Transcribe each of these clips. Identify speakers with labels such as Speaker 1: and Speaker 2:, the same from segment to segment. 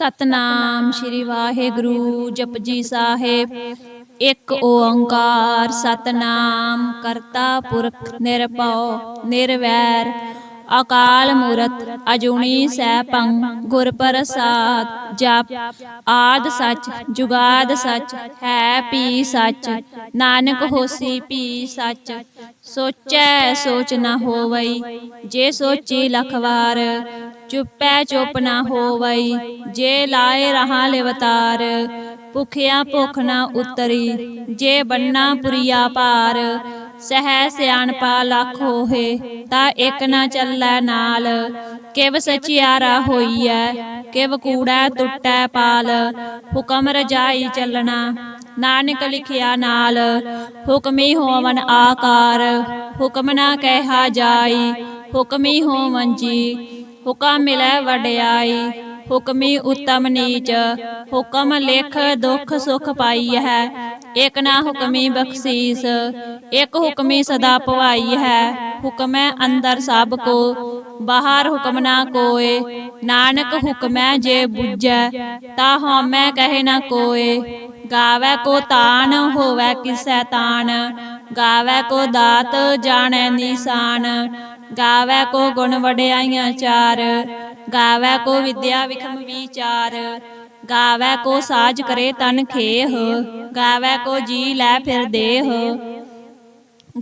Speaker 1: सतनाम श्री वाहेगुरु जपजी साहेब। एक ओंकार सतनाम करता पुरख निरभउ निर्वैर अकाल मूरत अजूनी सैभं गुर प्रसाद। जप आद सच जुगाद सच है पी सच नानक होसी पी सच। सोचै सोच न होवई जे सोची लख वार चुपै चुप न होवई जे लाए रहा लिवतार। भुखिया भुख न उतरी जे बन्ना पुरिया पार। सह सियाणपा लख होहे ता एक न चलै नाल। किव सचियारा होईऐ किव कूड़ै टुटै पाल। हुकम रजाई चलना नानक लिखिया नाल। हुकमी होवन आकार हुकम न कहा जाई। हुकमी होवन जी हुकम मिलै वड्याई। हुकमी उत्तम नीच हुकम लिख दुख सुख पाई है। एक ना हुकमी बख्शीस एक हुकमी सदा पवाई है। हुक्मै अंदर सब को बाहर हुक्म ना कोय। नानक हुक्मै जे बुझै ता हउमै कहे न कोय। गावै को तान होवै किसै तान गावै को दात जाणै निशान। गावै को गुण वड्याइयां चार गावै को विद्या विखम विचार। गावै को साज करे तन खेह गावै को जी लै फिर देह।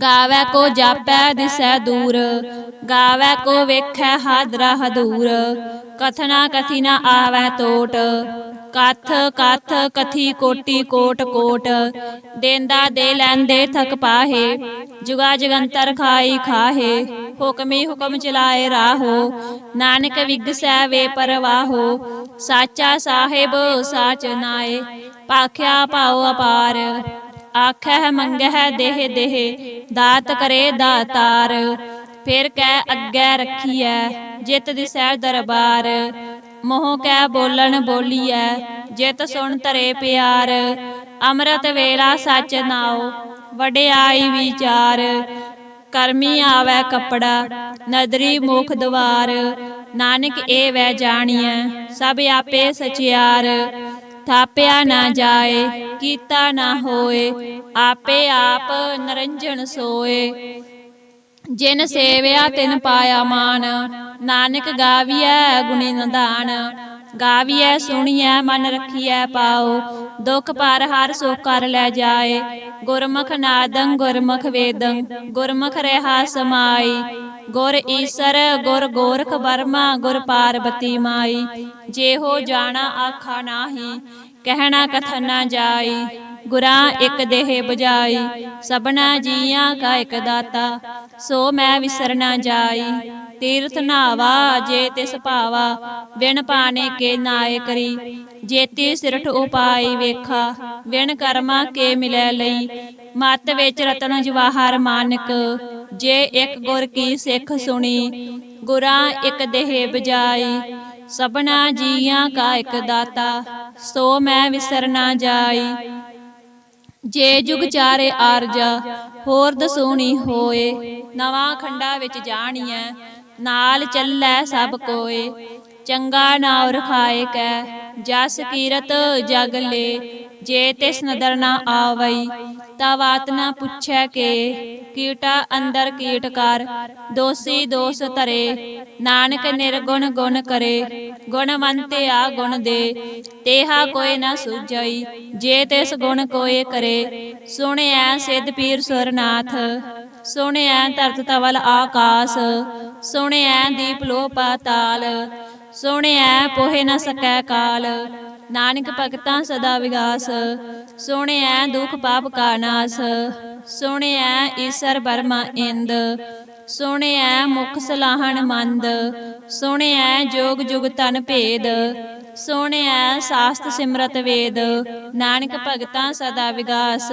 Speaker 1: गावै को जापै दिसै दूर गावै को वेखै हादरा हदूर। कथना कथी न आवै टोट कथ कथ कथी कोटि कोट कोट। देंदा दे लैंदे थक पाहे जुगा जगंतर खाई खाहे। हुकमी हुकम चलाए राहो नानक विगसै वे परवाहो। साचा साहिब साच नाए भाख्या भाओ अपार। आखै मंगै देह देह दात करे दातार। फिर कै अग्गै रखियै जित दिसै दरबार। मोह कै बोलन बोलियै जित सुन धरे प्यार। अमृत वेला सच नाओ वड्याई विचार। करमी आवै कपड़ा नदरी मुख द्वार। नानक ए वै जानियै सब आपे सचियार। थाप्या ना जाए कीता ना होए आपे आप निरंजन सोए। जिन सेविया तिन पाया मान नानक गावियै गुणी निधान। गावियै सुनियै मन रखियै पाओ दुख पर हर सुख कर लै जाए। गुरमुख नादं गुरमुख वेदं गुरमुख रहा समाई। गुर ईसर गुर गोरख बर्मा गुर पार्वती माई। जेहो जाना आखा नाही कहना कथन न जाई। गुरां एक देह बुझाई सबना जियां का एक दाता। सो मैं विसर न जाई तीर्थ नावा जे तिस भावा। बिन पाने के नाए करी जेती सिरठ उपाई वेखा। बिन कर्मा के मिलै लई मत विच रतन जवाहर मानक। जे एक गुर की सिख सुनी गुरां एक देह बुझाई। सबना जियां का एक दाता सो मैं विसर न जाई। जे जुग चारे आरजा होर दसूनी होए। नवां खंडा विच जाणियै नाल चलै सब कोय। चंगा नाव रखाए कै जस कीरत जग ले। जे तिस नदर न आवई ता बात न पुछै के। कीटा अंदर कीट कर दोषी दोष धरे। नानक निर्गुण गुण करे गुणवंत्या गुण दे। तेहा कोय न सूझई जे तिस गुण कोय करे। सुणियै सिद्ध पीर सुरनाथ सुणियै धरत तवल आकाश। सुणियै दीप लो पाताल सुणियै पोहे न सकै काल। नानक भगतां सदा विगास सुणियै दुख पाप का नास। सुणियै ईसर बर्मा इंद सुणियै मुख सलाहन मंद। सुणियै जोग जुग तन भेद सुणियै शास्त्र सिमरत वेद। नानक भगतां सदा विगास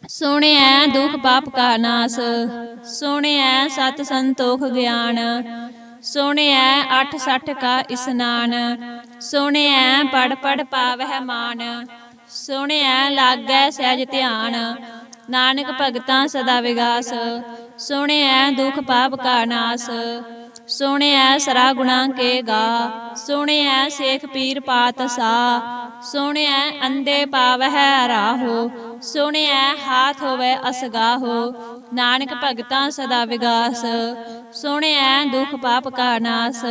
Speaker 1: सुणियै दुख पाप का नास। सुणियै सत संतोख ज्ञान सुणियै अठ सठ का स्नान। सुणियै पढ़ पढ़ पावै मान सुणियै लागै सहज ध्यान। नानक भगतां सदा विगास सुणियै दुख पाप का नास। ਸੁਣਿਐ ਸਰਾ ਗੁਣਾ ਕੇ ਗਾ। ਸੁਣਿਐ ਸੇਖ ਪੀਰ ਪਾਤਸ਼ਾਹ। ਸੁਣਿਐ ਅੰਧੇ ਪਾਵਹਿ ਰਾਹੋ। ਸੁਣਿਐ ਹਾਥ ਹੋਵੈ ਅਸਗਾਹੋ। ਨਾਨਕ ਭਗਤਾਂ ਸਦਾ ਵਿਗਾਸ। ਸੁਣਿਐ ਦੁਖ ਪਾਪ ਕਾ ਨਾਸ।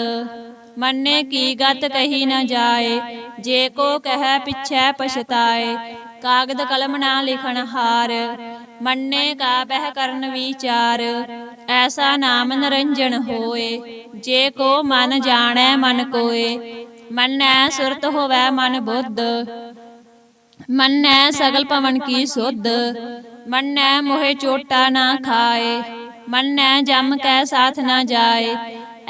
Speaker 1: ਮੰਨੇ ਕੀ ਗਤ ਕਹੀ ਨ ਜਾਏ। ਜੇ ਕੋ ਕਹਿ ਪਿਛੈ ਪਛਤਾਏ। ਕਾਗਦ ਕਲਮ ਨਾ ਲਿਖਣ ਹਾਰ। ਮੰਨੇ ਕਾ ਬਹਿ ਕਰਨ ਵਿਚਾਰ। ਐਸਾ ਨਾਮ ਨਿਰੰਜਨ ਹੋਏ। ਜੇ ਕੋ ਮਨ ਜਾਣੈ ਮਨ ਕੋਏ। ਮੰਨੈ ਸੁਰਤ ਹੋਵੈ ਮਨ ਬੁੱਧ। ਮੰਨੈ ਸਗਲ ਪਵਨ ਕੀ ਸੁਧ। ਮੰਨੈ ਮੋਹਿ ਚੋਟਾ ਨਾ ਖਾਏ। ਮੰਨੈ ਜਮ ਕੈ ਸਾਥ ਨਾ ਜਾਏ।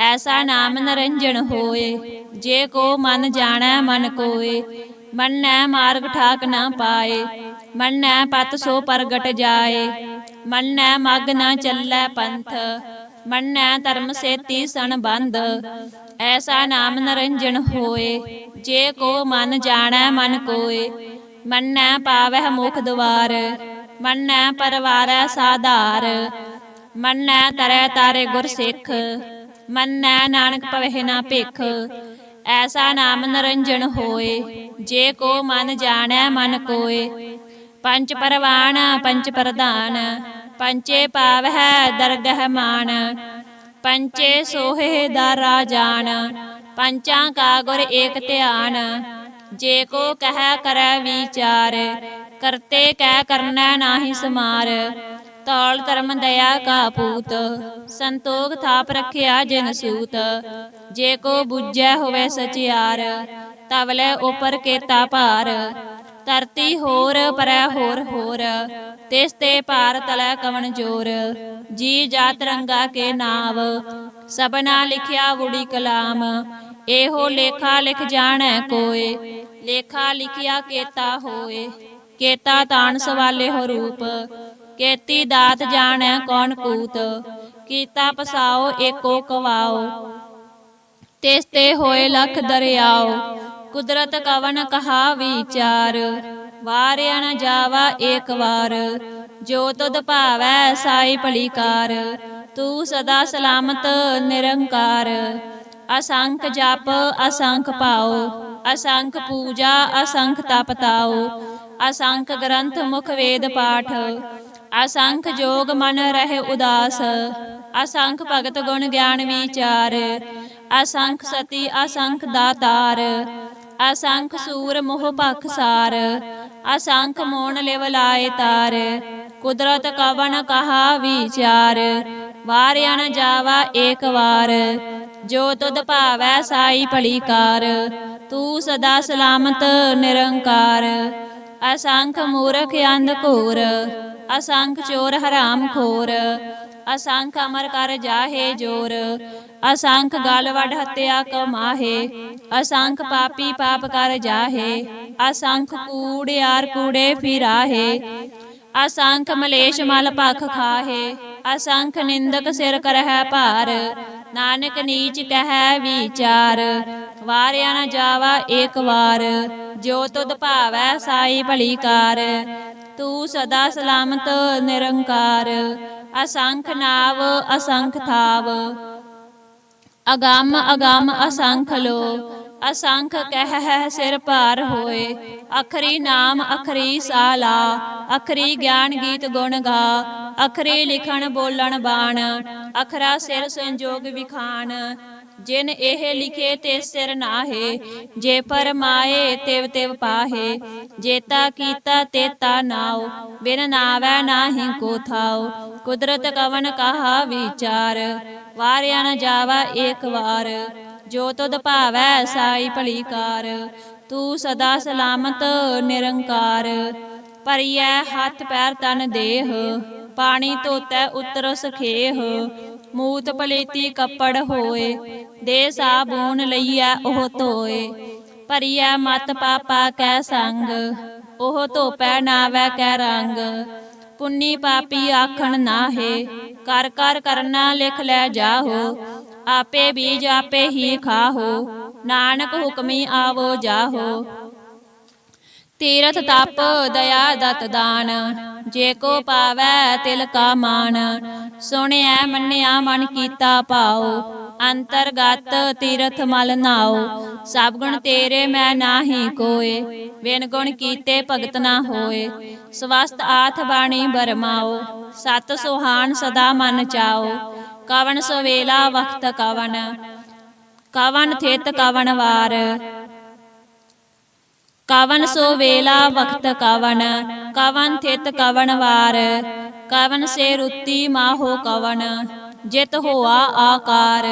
Speaker 1: ਐਸਾ ਨਾਮ ਨਿਰੰਜਨ ਹੋਏ। ਜੇ ਕੋ ਮਨ ਜਾਣੈ ਮਨ ਕੋਏ। ਮੰਨੈ ਮਾਰਗ ਠਾਕ ਨਾ ਪਾਏ। ਮੰਨੈ ਪਤ ਸੋ ਪ੍ਰਗਟ ਜਾਏ। ਮੰਨੈ ਮਗ ਨਾ ਚੱਲੈ ਪੰਥ। ਮੰਨੈ ਧਰਮ ਸੇਤੀ ਸੰਬੰਧ। ਐਸਾ ਨਾਮ ਨਿਰੰਜਨ ਹੋਏ। ਜੇ ਕੋ ਮਨ ਜਾਣੈ ਮਨ ਕੋਏ। ਮੰਨੈ ਪਾਵਹਿ ਮੁਖ ਦੁਆਰ। ਮੰਨੈ ਪਰਵਾਰੈ ਸਾਧਾਰ। ਮੰਨੈ ਤਰੈ ਤਾਰੇ ਗੁਰ ਸਿੱਖ। ਮੰਨੈ ਨਾਨਕ ਪਵਹਿ ਨਾ ਭਿਖ। ਐਸਾ ਨਾਮ ਨਿਰੰਜਨ ਹੋਏ। ਜੇ ਕੋ ਮਨ ਜਾਣੈ ਮਨ ਕੋਏ। ਪੰਚ ਪਰਵਾਨ ਪੰਚ ਪ੍ਰਧਾਨ। ਪੰਚੇ ਪਾਵਹਿ ਦਰਗਹਿ ਮਾਨ। ਪੰਚੇ ਸੋਹੇ ਦਾਰਾ ਜਾਨ। ਪੰਚਾਂ ਕਾ ਗੁਰ ਏਕ ਧਿਆਨ। ਜੇ ਕੋ ਕਹਿ ਕਰੈ ਵਿਚਾਰ। ਕਰਤੇ ਕੈ ਕਰਨੈ ਨਾਹੀ ਸਮਾਰ। ਤੌਲ ਧਰਮ ਦਇਆ ਕਾ ਪੂਤ। ਸੰਤੋਖ ਥਾਪ ਰਖਿਆ ਜਿਨ ਸੂਤ। ਜੇ ਕੋ ਬੁੱਝੈ ਹੋਵੇ ਸਚਿਆਰ। ਤਵਲੇ ਉਪਰ ਕੇਤਾ ਭਾਰ। ਧਰਤੀ ਹੋਰ ਪਰੈ ਹੋਰ ਹੋਰ। ਤਿਸ ਤੇ ਭਾਰ ਤਲੈ ਕਵਣ ਜੋਰ। ਜੀ ਜਾਤ ਰੰਗਾ ਕੇ ਨਾਵ। ਸਭਨਾ ਲਿਖਿਆ ਵੁੜੀ ਕਲਾਮ। ਇਹੋ ਲੇਖਾ ਲਿਖ ਜਾਣੈ ਕੋਏ। ਲੇਖਾ ਲਿਖਿਆ ਕੇਤਾ ਹੋਏ। ਕੇਤਾ ਤਾਣ ਸਵਾਲੇ ਹੋ ਰੂਪ। ਕੇਤੀ ਦਾਤ ਜਾਣੈ ਕੌਣ ਕੂਤ। ਕੀਤਾ ਪਸਾਓ ਏਕੋ ਕਵਾਓ। ਤਿਸ ਤੇ ਹੋਏ ਲਖ ਦਰਿਆਓ। ਕੁਦਰਤ ਕਵਨ ਕਹਾ ਵਿਚਾਰ। ਵਾਰਿਆ ਨ ਜਾਵਾ ਏਕ ਵਾਰ। ਜੋ ਤੁਧ ਭਾਵੈ ਸਾਈ ਭਲੀ ਕਾਰ। ਤੂੰ ਸਦਾ ਸਲਾਮਤ ਨਿਰੰਕਾਰ। ਅਸੰਖ ਜਪ ਅਸੰਖ ਭਾਉ। ਅਸੰਖ ਪੂਜਾ ਅਸੰਖ ਤਪ ਤਾਉ। ਅਸੰਖ ਗ੍ਰੰਥ ਮੁਖ ਵੇਦ ਪਾਠ। ਅਸੰਖ ਜੋਗ ਮਨ ਰਹਿ ਉਦਾਸ। ਅਸੰਖ ਭਗਤ ਗੁਣ ਗਿਆਨ ਵਿਚਾਰ। ਅਸੰਖ ਸਤੀ ਅਸੰਖ ਦਾਤਾਰ। ਅਸੰਖ ਸੂਰ ਮੋਹ ਭਖਸਾਰ। ਅਸੰਖ ਮੋਣ ਲਿਵ ਲਾਏ ਤਾਰ। ਕੁਦਰਤ ਕਵਨ ਕਹਾ ਵਿਚਾਰ। ਵਾਰਿਆ ਨ ਜਾਵਾ ਏਕ ਵਾਰ। ਜੋ ਤੁਧ ਭਾਵੈ ਸਾਈ ਭਲੀ ਕਾਰ। ਤੂੰ ਸਦਾ ਸਲਾਮਤ ਨਿਰੰਕਾਰ। ਅਸੰਖ ਮੂਰਖ ਅੰਧ ਘੋਰ। ਅਸੰਖ ਚੋਰ ਹਰਾਮ ਖੋਰ। ਅਸੰਖ ਅਮਰ ਕਰ ਜਾਹੇ ਜੋਰ। ਅਸੰਖ ਗਲ ਵੱਢ ਹੱਤਿਆ ਕਮਾਹੇ। ਅਸੰਖ ਪਾਪੀ ਪਾਪ ਕਰ ਜਾਹੇ। ਅਸੰਖ ਕੂੜਿਆਰ ਕੂੜੇ ਫਿਰਾਹੇ। ਅਸੰਖ ਮਲੇਸ਼ ਮਲ ਭਖ ਖਾਹੇ। ਅਸੰਖ ਨਿੰਦਕ ਸਿਰ ਕਰਹਿ ਭਾਰ। ਨਾਨਕ ਨੀਚ ਕਹਿ ਵਿਚਾਰ। ਵਾਰਿਆ ਨ ਜਾਵਾ ਏਕ ਵਾਰ। ਜੋ ਤੁਧ ਭਾਵੈ ਸਾਈ ਭਲੀ ਕਾਰ। ਤੂੰ ਸਦਾ ਸਲਾਮਤ ਨਿਰੰਕਾਰ। ਅਸੰਖ ਨਾਵ ਅਸੰਖ ਥਾਵ। ਅਗੰਮ ਅਗੰਮ ਅਸੰਖ ਲੋ। ਅਸੰਖ ਕਹਿ ਸਿਰ ਭਾਰ ਹੋਏ। ਅਖਰੀ ਨਾਮ ਅਖਰੀ ਸਾਲਾ। ਅਖਰੀ ਗਿਆਨ ਗੀਤ ਗੁਣ ਗਾ। ਅਖਰੀ ਲਿਖਣ ਬੋਲਣ ਬਾਣ। ਅਖਰਾ ਸਿਰ ਸੰਜੋਗ ਵਿਖਾਣ। ਜਿਨ ਇਹ ਲਿਖੇ ਤੇ ਸਿਰ ਨਾਹੇ। ਜੇ ਫਰਮਾਏ ਤਿਵ ਤਿਵ ਪਾਹੇ। ਜੇਤਾ ਕੀਤਾ ਤੇਤਾ ਨਾਉ। ਬਿਨ ਨਾਵੈ ਨਾਹੀ ਕੋ ਥਾਉ। ਕੁਦਰਤ ਕਵਨ ਕਹਾ ਵਿਚਾਰ। ਵਾਰਿਆ ਨ ਜਾਵਾ ਏਕ ਵਾਰ। ਜੋ ਤੁਧ ਭਾਵੈ ਸਾਈ ਭਲੀ ਕਾਰ। ਤੂੰ ਸਦਾ ਸਲਾਮਤ ਨਿਰੰਕਾਰ। ਭਰੀਐ ਹੱਥ ਪੈਰ ਤਨ ਦੇਹ। ਪਾਣੀ ਧੋਤੈ ਉਤਰ ਸਖੇਹ। ਮੂਤ ਪਲੇਤੀ ਕੱਪੜ ਹੋਏ। ਦੇ ਸਾਬੂਨ ਲਈਐ ਉਹ ਧੋਏ। ਭਰੀਐ ਮਤ ਪਾਪਾ ਕੈ ਸੰਗ। ਉਹ ਧੋਪੈ ਨਾਵੈ ਕੈ ਰੰਗ। ਪੁੰਨੀ ਪਾਪੀ ਆਖਣ ਨਾਹੇ। ਕਰ ਕਰ ਕਰਨਾ ਲਿਖ ਲੈ ਜਾਹੋ। ਆਪੇ ਬੀਜ ਆਪੇ ਹੀ ਖਾਹੋ। ਨਾਨਕ ਹੁਕਮੀ ਆਵੋ ਜਾਹੋ। ਤੀਰਥ ਤਪ ਦਇਆ ਦਤ ਦਾਨ। ਜੇ ਕੋ ਪਾਵੈ ਤਿਲ ਕਾ ਮਾਨ। ਸੁਣਿਐ ਮੰਨਿਆ ਮਨ ਕੀਤਾ ਭਾਉ। अंतरगत तीरथ मल नाओ। सब गुण तेरे मैं नाही कोय, बिन गुण कीते भगत ना होए। स्वस्थ आथ बाणी बरमाओ, सत सुहान सदा मन चाओ। कवन सवेला वक्त कवन, कवन थित कवन वार। कवन सो वेला वक्त कवन, कवन थित कवन वार। कवन से रुत्ती माहो कवन, जित होआ आकार।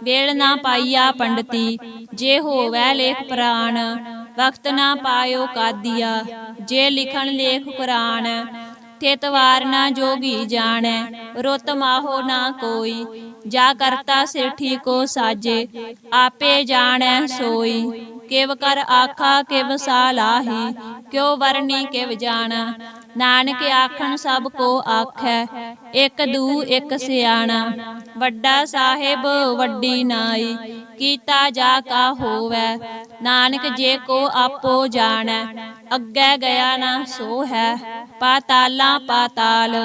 Speaker 1: वेल ना पाइया पंडती, जे होवै लेख प्राण। वक्त ना पायो कादिया, जे लिखन लेख कुरान। थित वार ना जोगी जानै, रुत माहो ना कोई। जा करता सिरठी को साजे, आपे जानै सोई। किव कर आखा किव सालाही, क्यों वरनी किव जाना। नानक आखन सब को आखै, एक दू एक सियाणा। वड्डा साहिब वड्डी नाई, कीता जा का होवै। नानक जे को आपो जानै, अग्गै गया ना सो है। पाताला पाताल,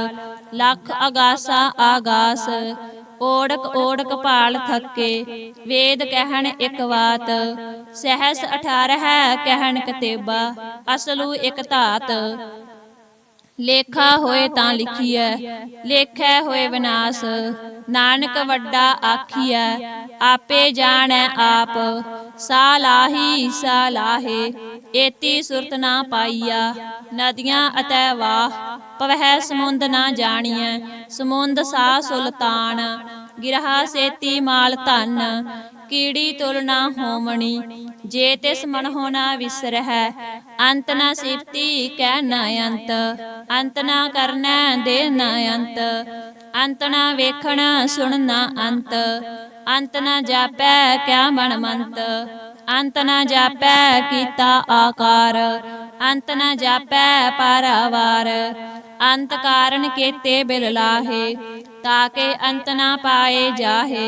Speaker 1: लख अगासा आगास। ओढ़क ओढ़क भाल थके, वेद कहन एक बात। सहस 18 कहन कतेबा, असलू एक धात। लेखा होए तां लिखिए, लेखै होए विनाश। नानक वड्डा आखिए, आपे जानै आप। सालाही सालाहे, एती सुरत ना पाइया। नदियाँ अतै वाह, पवै समुंद ना जानिए। समुंद सा सुल्तान, गिरहा सेती माल धन। कीड़ी तुल ना होमणी, जे तिस मन हो ना विसरहै। अंत ना सिफती कह न अंत, अंत ना करनै दे न अंत। अंत ना वेखण सुन ना अंत, अंत ना जापै क्या मन मंत। अंत ना जापै कीता आकार, अंत ना जापै पारावार। अंत कारण केते बिल लाहे, ताके अंत ना पाए जाहे।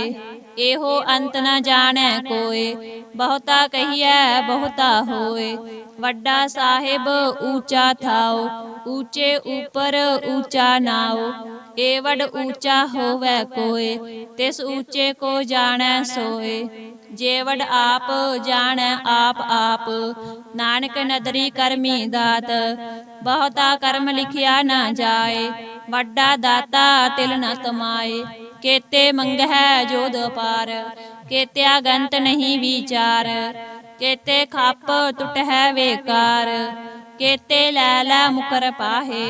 Speaker 1: एहो अंत न जानै कोय, बहुता कहिए बहुता होए। वड्डा साहिब ऊंचा थाओ, ऊंचे ऊपर ऊंचा नाओ। एवड ऊंचा होवै कोय, तिस ऊंचे को जानै सोए। जेवड आप जानै आप आप, नानक नदरी करमी दात। बहुता कर्म लिखिया न जाए, वड्डा दाता तिल न तमाए। केते मंगै जोध अपार, केत्या गंत नहीं विचार। केते खप टुटै बेकार, केते लै लै मुकर पाहे।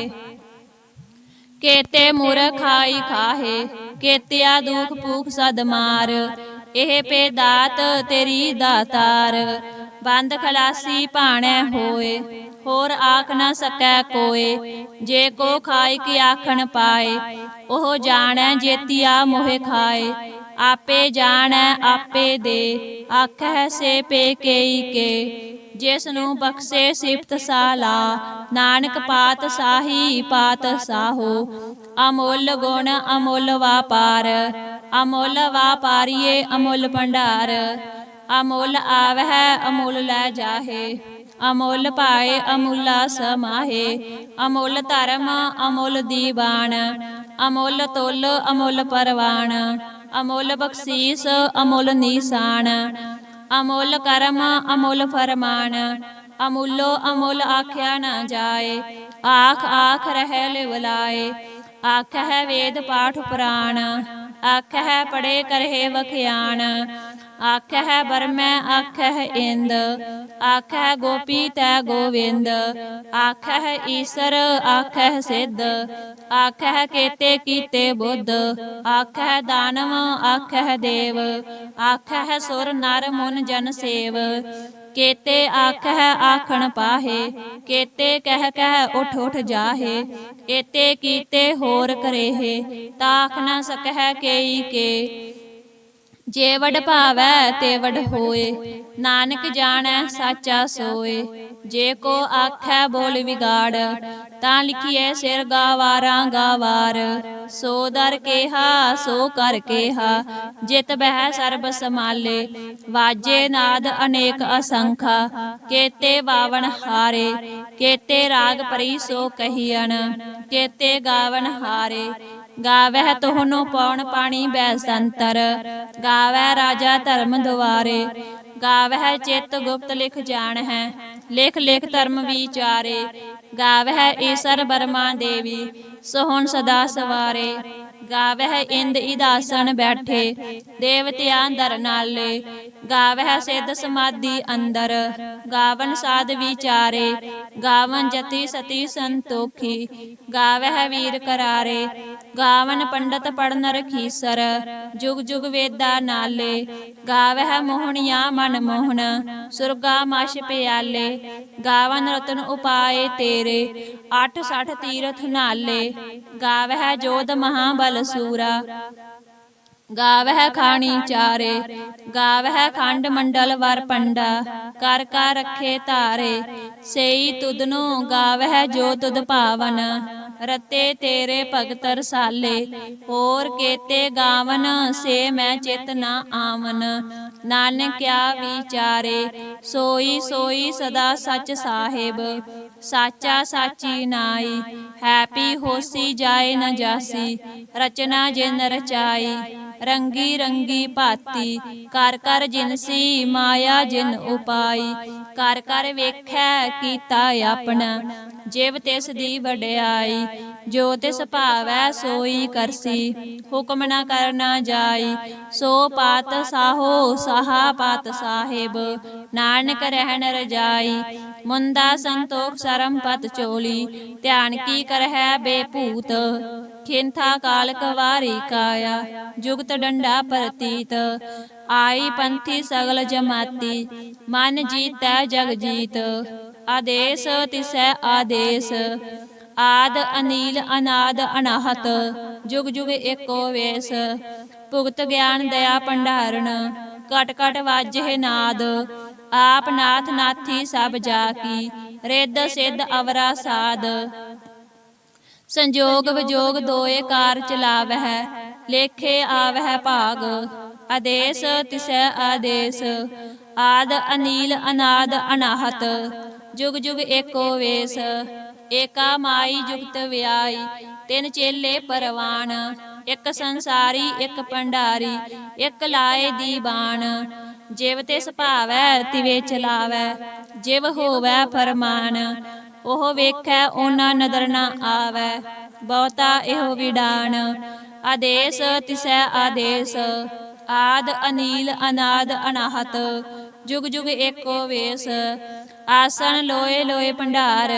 Speaker 1: केते मुर खाई खाहे, केत्या दुख भूख सद मार। एह पे दात तेरी दातार, बंद खलासी भाणै होए। होर आख न सकै कोय, जे को खाई की आखन पाए। ओह जानै जेतिया मोह खाए, आपे जानै आपे दे। आखै से पे केई के, जिसनू बख्शे सिफत साला। नानक पात साही पात साहो, अमुल गुण अमुल वापार। अमुल वापारिए अमुल भंडार, अमुल आवै अमुल लै जाहे। अमुल पाए अमुला समाहे, अमुल धर्म अमुल दीवान। अमुल तुल अमुल परवान, अमुल बख्शीस अमुल निशान। अमुल कर्म अमुल फरमान, अमुलो अमुल आख्या न जाए। आख आख रह लिवलाए, आख है वेद पाठ पुराण। आख है पढ़े करहे वख्यान, आख है बरमै आख है इंद। आख है गोपी तै गोविंद, आख है ईसर आख है सिद्ध। आख है केते कीते बुद्ध, आख है दानव आख है देव। आख है सुर नर मुन जन सेव, केते आख है आखन पाहे। केते कह कह उठ उठ जाहे, एते कीते होर करेहे। ताख न सकह केई के, जेवड भावै तेवड होए। नानक जानै साचा सोए, जे को आखै बोल विगाड़। तां लिखिए सिर गावारा गावार, सो दर केहा सो कर केहा। जित बह सर्ब समाले, वाजे नाद अनेक असंखा। केते बावन हारे, केते राग परी सो कहियन। केते गावन हारे, ਗਾਵਹਿ ਤੋਹਨੋ ਪੌਣ ਪਾਣੀ ਬੈਸੰਤਰ। ਗਾਵੈ ਰਾਜਾ ਧਰਮ ਦੁਆਰੇ। ਗਾਵਹਿ ਚਿਤ ਗੁਪਤ ਲਿਖ ਜਾਣ ਹੈ। ਲਿਖ ਲਿਖ ਧਰਮ ਵਿਚਾਰੇ। ਗਾਵਹਿ ਈਸਰ ਬਰਮਾ ਦੇਵੀ ਸੋਹਣ ਸਦਾ ਸਵਾਰੇ। ਗਾਵਹਿ ਇੰਦ ਇਦਾਸਨ ਬੈਠੇ ਦੇਵਤਿਆਂ ਦਰ ਨਾਲੇ। ਗਾਵਹਿ ਸਿੱਧ ਸਮਾਧੀ ਅੰਦਰ ਗਾਵਨ ਸਾਧ ਵਿਚਾਰੇ। ਗਾਵਨ ਜਤੀ ਸਤੀ ਸੰਤੋਖੀ ਗਾਵਹਿ ਵੀਰ ਕਰਾਰੇ। ਗਾਵਨ ਪੰਡਤ ਪੜਨ ਰਖੀਸਰ ਜੁਗ ਜੁਗ ਵੇਦਾ ਨਾਲੇ। ਗਾਵਹਿ ਮੋਹਣੀਆਂ ਮਨ ਮੋਹਨ ਸੁਰਗਾ ਮਛ ਪਿਆਲੇ। ਗਾਵਨ ਰਤਨ ਉਪਾਏ ਤੇਰੇ 860 ਤੀਰਥ ਨਾਲੇ। ਗਾਵਹਿ ਜੋਧ ਮਹਾਬਲ ਸੂਰਾ ਗਾਵਹਿ ਖਾਣੀ ਚਾਰੇ। ਗਾਵਹਿ ਖੰਡ ਮੰਡਲ ਵਰ ਪੰਡਾ ਕਰ ਕਰ ਰੱਖੇ ਧਾਰੇ। ਸਈ ਤੁਧਨੋ ਗਾਵਹਿ ਜੋ ਤੁਧ ਭਾਵਨ ਰਤੇ ਤੇਰੇ ਭਗਤ ਰਸਾਲੇ। ਹੋਰ ਕੇਤੇ ਗਾਵਨ ਸੇ ਮੈਂ ਚਿਤ ਨਾ ਆਵਨ। ਨਾਨਕ ਕਿਆ ਵਿਚਾਰੇ ਸੋਈ ਸੋਈ ਸਦਾ ਸਚ ਸਾਹਿਬ। ਸਾਚਾ ਸਾਚੀ ਨਾਈ ਹੈਪੀ ਹੋਸੀ ਜਾਏ ਨ ਜਾਸੀ। ਰਚਨਾ ਜਿਨ ਰਚਾਈ ਰੰਗੀ ਰੰਗੀ ਭਾਤੀ। ਕਰ ਕਰ ਜਿਨਸੀ ਮਾਇਆ ਜਿਨ ਉਪਾਈ। ਕਰ ਕਰ ਵੇਖੈ ਕੀਤਾ ਆਪਣਾ ਜਿਵ ਤਿਸ ਦੀ ਵਡਿਆਈ। ਜੋ ਤਿਸ ਭਾਵੈ ਸੋਈ ਕਰਸੀ ਹੁਕਮ ਨ ਕਰਨਾ ਜਾਈ। ਸੋ ਪਾਤ ਸਾਹੋ ਸਾਹਾ ਪਾਤ ਸਾਹਿਬ ਨਾਨਕ ਰਹਿਣ ਰਜਾਈ। ਮੁੰਦਾ ਸੰਤੋਖ ਸਰਮ ਪਤ ਚੋਲੀ ਧਿਆਨ ਕੀ ਕਰਹਿ ਬੇਭੂਤ। ਖਿੰਥਾ ਕਾਲ ਕਵਾਰੀ ਕਾਇਆ ਜੁਗਤ ਡੰਡਾ ਪ੍ਰਤੀਤ। ਆਈ ਪੰਥੀ ਸਗਲ ਜਮਾਤੀ ਮਨ ਜੀਤੈ ਜਗ ਜੀਤ। ਆਦੇਸ ਤਿਸੈ ਆਦੇਸ ਆਦ ਅਨੀਲ ਅਨਾਦ ਅਨਾਹਤ। ਜੁਗ ਜੁਗ ਏਕੋ ਵੇਸ ਭੁਗਤ ਗਿਆਨ ਦਇਆ ਭੰਡਾਰਨ। ਕਟ ਕਟ ਵਾਜਹਿ ਨਾਦ ਆਪ ਨਾਥ ਨਾਥੀ ਸਭ ਜਾ ਕੀ। ਰਿੱਧ ਸਿੱਧ ਅਵਰਾ ਸਾਧ ਸੰਜੋਗ ਵਿਜੋਗ ਦੋਏ ਕਾਰ ਚਲਾਵਹਿ। ਲੇਖੇ ਆਵਹਿ ਭਾਗ ਆਦੇਸ ਤਿਸੈ ਆਦੇਸ ਆਦ ਅਨੀਲ ਅਨਾਦ ਅਨਾਹਤ। ਜੁਗ ਜੁਗ ਏਕੋ ਵੇਸ ਏਕਾ ਮਾਈ ਜੁਗਤ ਵਿਆਈ। ਤਿੰਨ ਚੇਲੇ ਪਰਵਾਨ ਇੱਕ ਸੰਸਾਰੀ ਇੱਕ ਭੰਡਾਰੀ ਇੱਕ ਲਾਏ ਦੀਵਾਨ। ਜਿਵ ਤਿਸ ਭਾਵੈ ਤਿਵੇ ਚਲਾਵੈ ਜਿਵ ਹੋਵੈ ਫਰਮਾਨ। ਉਹ ਵੇਖੈ ਉਹਨਾਂ ਨਦਰ ਨ ਆਵੈ ਬਹੁਤਾ ਇਹੋ ਵਿਡਾਨ। ਆਦੇਸ ਤਿਸੈ ਆਦੇਸ ਆਦ ਅਨੀਲ ਅਨਾਦ ਅਨਾਹਤ। ਜੁਗ ਜੁਗ ਏਕੋ ਵੇਸ ਆਸਣ ਲੋਏ ਲੋਏ ਭੰਡਾਰ।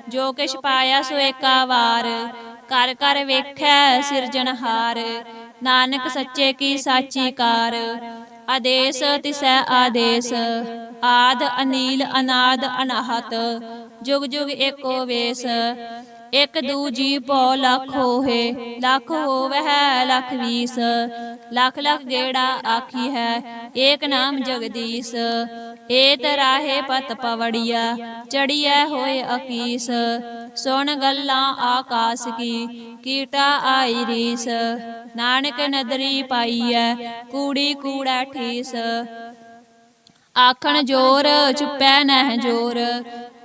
Speaker 1: ਜੋ ਕਿਛ ਪਾਇਆ ਸੋ ਏਕਾ ਵਾਰ ਕਰ ਕਰ ਵੇਖੈ ਸਿਰਜਣਹਾਰ। ਨਾਨਕ ਸੱਚੇ ਕੀ ਸਾਚੀ ਕਾਰ। ਆਦੇਸ ਤਿਸੈ ਆਦੇਸ ਆਦ ਅਨੀਲ ਅਨਾਦ ਅਨਾਹਤ। ਜੁਗ ਜੁਗ ਏਕੋ ਵੇਸ ਇਕ ਦੂ ਜੀ ਭਉ ਲਖ ਹੋਏ। ਲਖ ਹੋਵਹਿ ਲਖ ਵੀਸ ਲਖ ਲਖ ਗੇੜਾ ਆਖੀ ਹੈ ਏਕ ਨਾਮ ਜਗਦੀਸ਼। ਏਤ ਰਾਹੇ ਪਤ ਪਵੜੀਆ ਚੜੀਐ ਹੋਏ ਅਕੀਸ। ਸੁਣ ਗੱਲਾਂ ਆਕਾਸ ਕੀ ਕੀਟਾ ਆਈ ਰੀਸ। ਨਾਨਕ ਨਦਰੀ ਪਾਈਐ ਕੂੜੀ ਕੂੜੈ ਠੀਸ। ਆਖਣ ਜੋਰ ਚੁੱਪੈ ਨਹਿ ਜੋਰ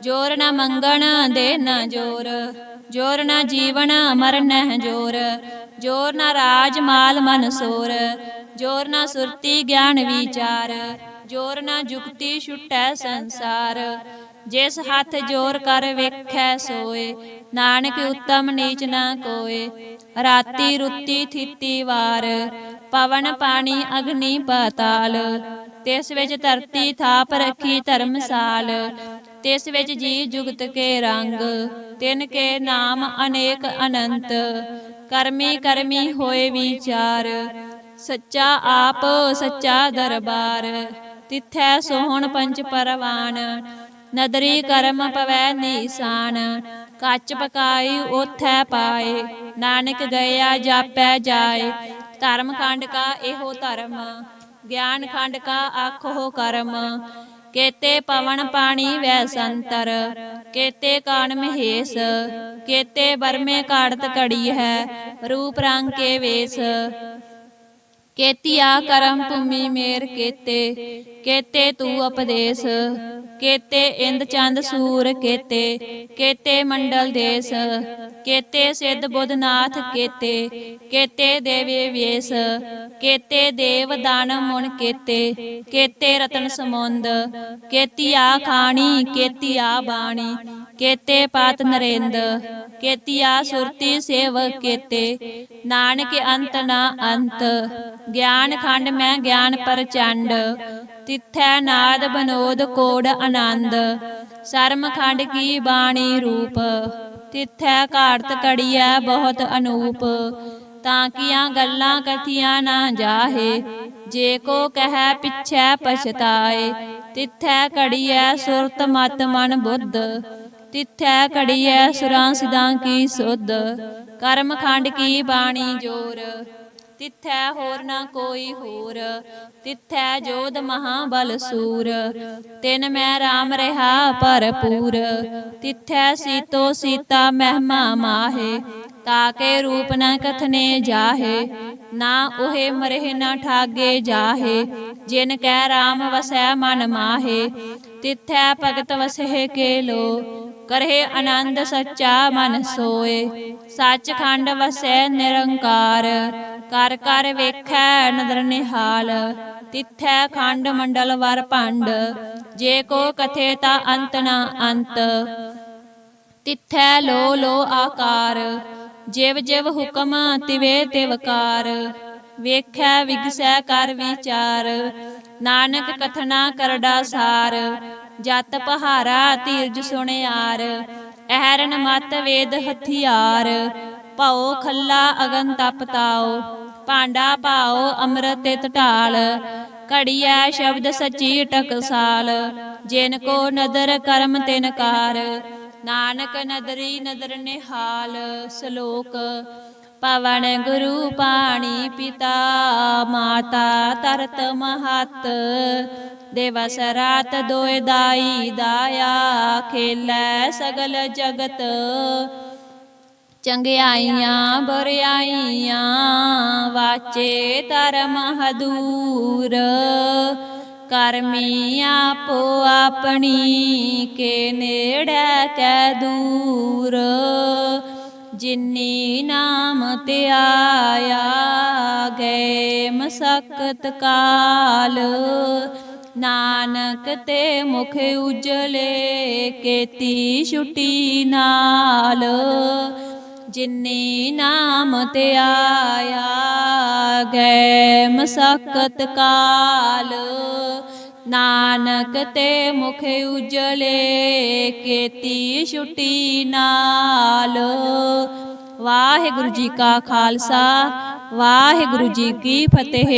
Speaker 1: ਜੋਰ ਨ ਮੰਗਣ ਦੇ ਨ ਜੋਰ। ਜੋਰ ਨ ਜੀਵਨ ਮਰਨ ਨਹਿ ਜੋਰ ਜੋਰ ਨ ਰਾਜ ਮਾਲ ਮਨ ਸੋਰ। ਜੋਰ ਨ ਸੁਰਤੀ ਗਿਆਨ ਵਿਚਾਰ ਜੋਰ ਨ ਜੁਗਤੀ ਛੁਟੈ ਸੰਸਾਰ। ਜਿਸ ਹੱਥ ਜੋਰ ਕਰ ਵੇਖੈ ਸੋਏ ਨਾਨਕ ਉਤਮ ਨੀਚ ਨ ਕੋਏ। ਰਾਤੀ ਰੁੱਤੀ ਥਿਤੀ ਵਾਰ ਪਵਨ ਪਾਣੀ ਅਗਨੀ ਪਾਤਾਲ। ਤਿਸ ਵਿੱਚ ਧਰਤੀ ਥਾਪ ਰੱਖੀ ਧਰਮਸਾਲ। ਤਿਸ ਵਿੱਚ ਜੀ ਜੁਗਤ ਕੇ ਰੰਗ ਤਿਨ ਕੇ ਨਾਮ ਅਨੇਕ ਅਨੰਤ। ਕਰਮੀ ਕਰਮੀ ਹੋਏ ਵਿਚਾਰ ਸੱਚਾ ਆਪ ਸੱਚਾ ਦਰਬਾਰ। ਤਿਥੈ ਸੋਹਣ ਪੰਚ ਪਰਵਾਨ ਨਦਰੀ ਕਰਮ ਪਵੈ ਨੀਸਾਨ। ਕੱਚ ਪਕਾਈ ਓਥੈ ਪਾਏ ਨਾਨਕ ਗਇਆ ਜਾਪੈ ਜਾਏ। ਧਰਮ ਖੰਡ ਕਾ ਇਹੋ ਧਰਮ ਗਿਆਨ ਖੰਡ ਕਾ ਆਖੋ ਕਰਮ। ਕੇਤੇ ਪਵਨ ਪਾਣੀ ਵੈ ਸੰਤਰ ਕੇਤੇ ਕਾਣ ਮਹੇਸ਼। ਕੇਤੇ ਬਰਮੇ ਕਾੜਤ ਘੜੀ ਹੈ ਰੂਪ ਰੰਗ ਕੇ ਵੇਸ। केतिया करम भूमि मेर केते, केते तू उपदेश, केते इंद चंद सूर केते, केते मंडल देश, केते सिद्ध बुधनाथ केते, केते देवी वेश, केते देव दान मुन केते, केते रतन समुंद, केतिया खानी केतिया बाणी, केते पात नरेंद, केतिया सुरती सेवक केते, नानक अंत ना अंत, ज्ञान खंड में ज्ञान प्रचंड, तिथै नाद बनोद कोड आनंद, शर्म खंड की बाणी रूप, तिथै घाड़त कड़िया बहुत अनूप, ताकियां गल्लां कथियां ना जाहे, जे को कह पिछै पछताए, तिथै कड़िया सुरत मत मन बुद्ध, तिथै कड़िया सुरां सिद्धां की सुध, कर्म खंड की बाणी जोर, तिथै होर ना कोई होर, तिथै जोध महाबल सूर, तिन मैं राम रहा भरपूर, तिथै सीतो सीता महिमा माहे, ताके रूप न कथने जाहे, ना ओहे मरे न ठागे जाहे, जिन कै राम वसै मन माहे, तिथै भगत वसहे के लो, करहे आनंद सच्चा मन सोए, सचखंड वसै निरंकार, कर कर वेखै नदर निहाल, तिथै खंड मंडल वर भंड, जे को कथे ता अंत ना अंत, तिथै लो लो आकार, जिव जिव हुक्म तिवे तिवकार, वेखै विगसै कर विचार, नानक कथना करड़ा सार, जत पहारा धीरज सुनियार, अहरन मत वेद हथियार, भाओ खल्ला अगन तप ताओ, भांडा भाओ अमृत तित ढाल, घड़िया शब्द सची टकसाल, जिन को नदर कर्म तिनकार, नानक नदरी नदर निहाल। श्लोक पवन गुरु पाणी पिता, माता तरत महत, दिवस रात दोय दाई दाया, खेलै सगल जगत, चंगियाइयां बुरियाइयां, वाचे धर्म हदूर, करमी आपो अपनी, के नेड़े कै दूर, जिन्नी नाम ते आया, गए मसकत काल, नानक ते मुख उजले, केती छुटी नाल, जिन्नी नाम ते आया, गए मसकत काल, नानक ते मुख उजले, केती छुटी नाल। वाहिगुरु जी का खालसा, वाहिगुरु जी की फतेह।